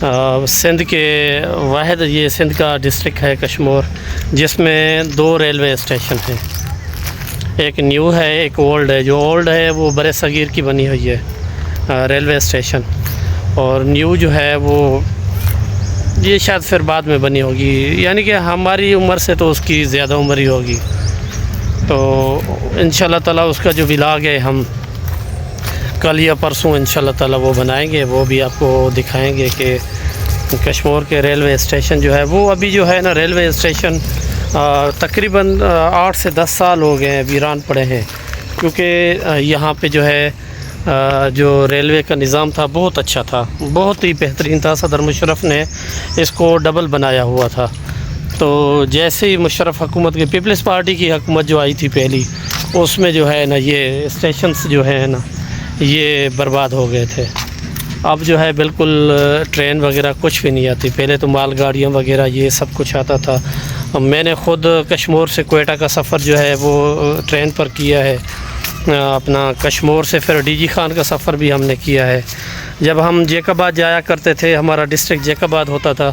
سندھ کے واحد یہ سندھ کا ڈسٹرکٹ ہے کشمور، جس میں 2 ریلوے اسٹیشن ہیں، ایک نیو ہے ایک اولڈ ہے۔ جو اولڈ ہے وہ برِ صغیر کی بنی ہوئی ہے ریلوے اسٹیشن، اور نیو جو ہے وہ یہ شاید پھر بعد میں بنی ہوگی، یعنی کہ ہماری عمر سے تو اس کی زیادہ عمر ہی ہوگی۔ تو انشاءاللہ تعالیٰ اس کا جو ولاگ ہے ہم کل یا پرسوں انشاءاللہ تعالیٰ وہ بنائیں گے، وہ بھی آپ کو دکھائیں گے کہ کشمور کے ریلوے اسٹیشن جو ہے وہ ابھی جو ہے نا ریلوے اسٹیشن تقریباً 8 سے 10 سال ہو گئے ہیں، ویران پڑے ہیں، کیونکہ یہاں پہ جو ہے جو ریلوے کا نظام تھا بہت اچھا تھا، بہت ہی بہترین تھا۔ صدر مشرف نے اس کو ڈبل بنایا ہوا تھا، تو جیسے ہی مشرف حکومت کی پیپلز پارٹی کی حکومت جو آئی تھی پہلی، اس میں جو ہے نا یہ اسٹیشنز جو ہے نا یہ برباد ہو گئے تھے۔ اب جو ہے بالکل ٹرین وغیرہ کچھ بھی نہیں آتی، پہلے تو مال گاڑیاں وغیرہ یہ سب کچھ آتا تھا۔ میں نے خود کشمور سے کوئٹہ کا سفر جو ہے وہ ٹرین پر کیا ہے، اپنا کشمور سے پھر ڈی جی خان کا سفر بھی ہم نے کیا ہے۔ جب ہم جیکاباد جایا کرتے تھے، ہمارا ڈسٹرکٹ جیکاباد ہوتا تھا،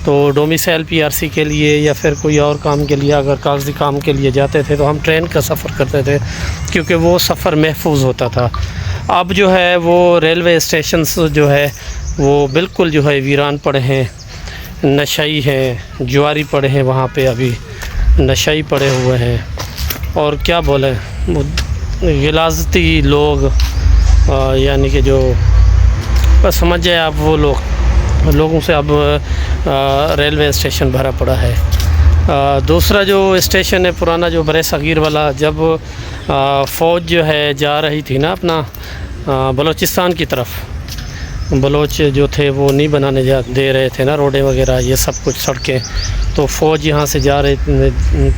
تو ڈومیسائل PRC کے لیے یا پھر کوئی اور کام کے لیے اگر کاغذی کام کے لیے جاتے تھے تو ہم ٹرین کا سفر کرتے تھے، کیونکہ وہ سفر محفوظ ہوتا تھا۔ اب جو ہے وہ ریلوے اسٹیشنز جو ہے وہ بالکل جو ہے ویران پڑے ہیں، نشئی ہیں، جواری پڑے ہیں، وہاں پہ ابھی نشئی پڑے ہوئے ہیں، اور کیا بولیں غلاظتی لوگ، یعنی کہ جو بس سمجھ جائے آپ، وہ لوگوں سے اب ریلوے اسٹیشن بھرا پڑا ہے۔ دوسرا جو اسٹیشن ہے پرانا جو برِ صغیر والا، جب فوج جو ہے جا رہی تھی نا اپنا بلوچستان کی طرف، بلوچ جو تھے وہ نہیں بنانے دے رہے تھے نا روڈیں وغیرہ یہ سب کچھ سڑکیں، تو فوج یہاں سے جا رہے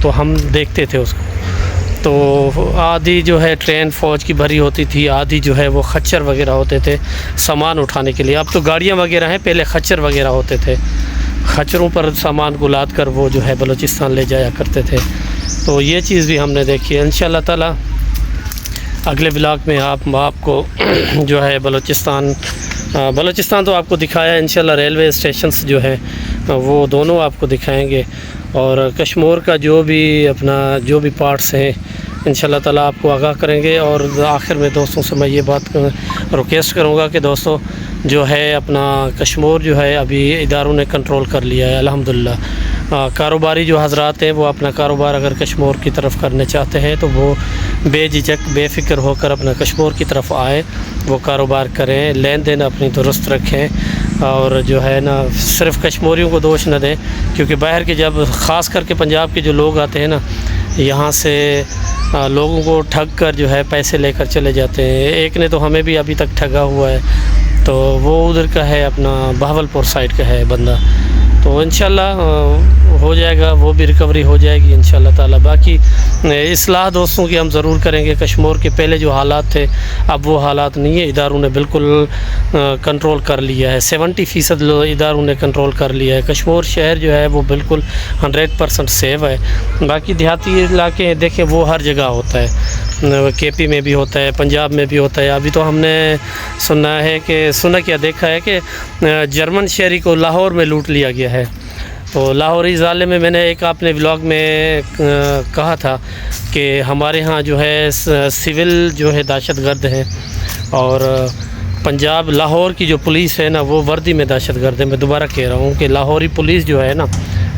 تو ہم دیکھتے تھے اس کو، تو آدھی جو ہے ٹرین فوج کی بھری ہوتی تھی، آدھی جو ہے وہ خچر وغیرہ ہوتے تھے سامان اٹھانے کے لیے۔ اب تو گاڑیاں وغیرہ ہیں، پہلے خچر وغیرہ ہوتے تھے، خچروں پر سامان کو لاد کر وہ جو ہے بلوچستان لے جایا کرتے تھے۔ تو یہ چیز بھی ہم نے دیکھی ہے۔ انشاءاللہ تعالیٰ اگلے بلاگ میں آپ کو جو ہے بلوچستان تو آپ کو دکھایا، انشاءاللہ ریلوے اسٹیشنز جو ہے وہ دونوں آپ کو دکھائیں گے، اور کشمور کا جو بھی پارٹس ہیں انشاءاللہ تعالیٰ آپ کو آگاہ کریں گے۔ اور آخر میں دوستوں سے میں یہ بات ریکویسٹ کروں گا کہ دوستوں جو ہے اپنا کشمور جو ہے ابھی اداروں نے کنٹرول کر لیا ہے الحمدللہ۔ کاروباری جو حضرات ہیں وہ اپنا کاروبار اگر کشمور کی طرف کرنے چاہتے ہیں تو وہ بے جھجک بے فکر ہو کر اپنا کشمور کی طرف آئیں، وہ کاروبار کریں، لین دین اپنی درست رکھیں، اور جو ہے نا صرف کشمیریوں کو دوش نہ دیں، کیونکہ باہر کے جب خاص کر کے پنجاب کے جو لوگ آتے ہیں نا یہاں سے لوگوں کو ٹھگ کر جو ہے پیسے لے کر چلے جاتے ہیں۔ ایک نے تو ہمیں بھی ابھی تک ٹھگا ہوا ہے، تو وہ ادھر کا ہے اپنا بہاولپور سائڈ کا ہے بندہ، تو انشاءاللہ ہو جائے گا، وہ بھی ریکوری ہو جائے گی انشاءاللہ تعالیٰ۔ باقی اصلاح دوستوں کی ہم ضرور کریں گے۔ کشمور کے پہلے جو حالات تھے اب وہ حالات نہیں ہے، اداروں نے بالکل کنٹرول کر لیا ہے، 70% اداروں نے کنٹرول کر لیا ہے۔ کشمور شہر جو ہے وہ بالکل 100% سیف ہے۔ باقی دیہاتی علاقے دیکھیں وہ ہر جگہ ہوتا ہے، KP میں بھی ہوتا ہے، پنجاب میں بھی ہوتا ہے۔ ابھی تو ہم نے دیکھا ہے کہ جرمن شہری کو لاہور میں لوٹ لیا گیا ہے۔ تو لاہوری ظالم میں نے ایک آپ نے ولاگ میں کہا تھا کہ ہمارے ہاں جو ہے سول جو ہے دہشت گرد ہیں، اور پنجاب لاہور کی جو پولیس ہے نا وہ وردی میں دہشت گرد ہے۔ میں دوبارہ کہہ رہا ہوں کہ لاہوری پولیس جو ہے نا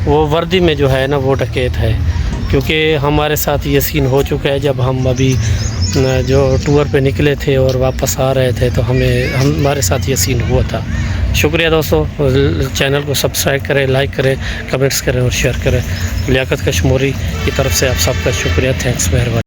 وہ وردی میں جو ہے نا وہ ڈکیت ہے، کیونکہ ہمارے ساتھ یہ سین ہو چکا ہے۔ جب ہم ابھی جو ٹور پہ نکلے تھے اور واپس آ رہے تھے تو ہمارے ساتھ یہ سین ہوا تھا۔ شکریہ دوستو، چینل کو سبسکرائب کریں، لائک کریں، کمنٹس کریں اور شیئر کریں۔ لیاقت کشموری کی طرف سے آپ سب کا شکریہ، تھینکس، مہربانی۔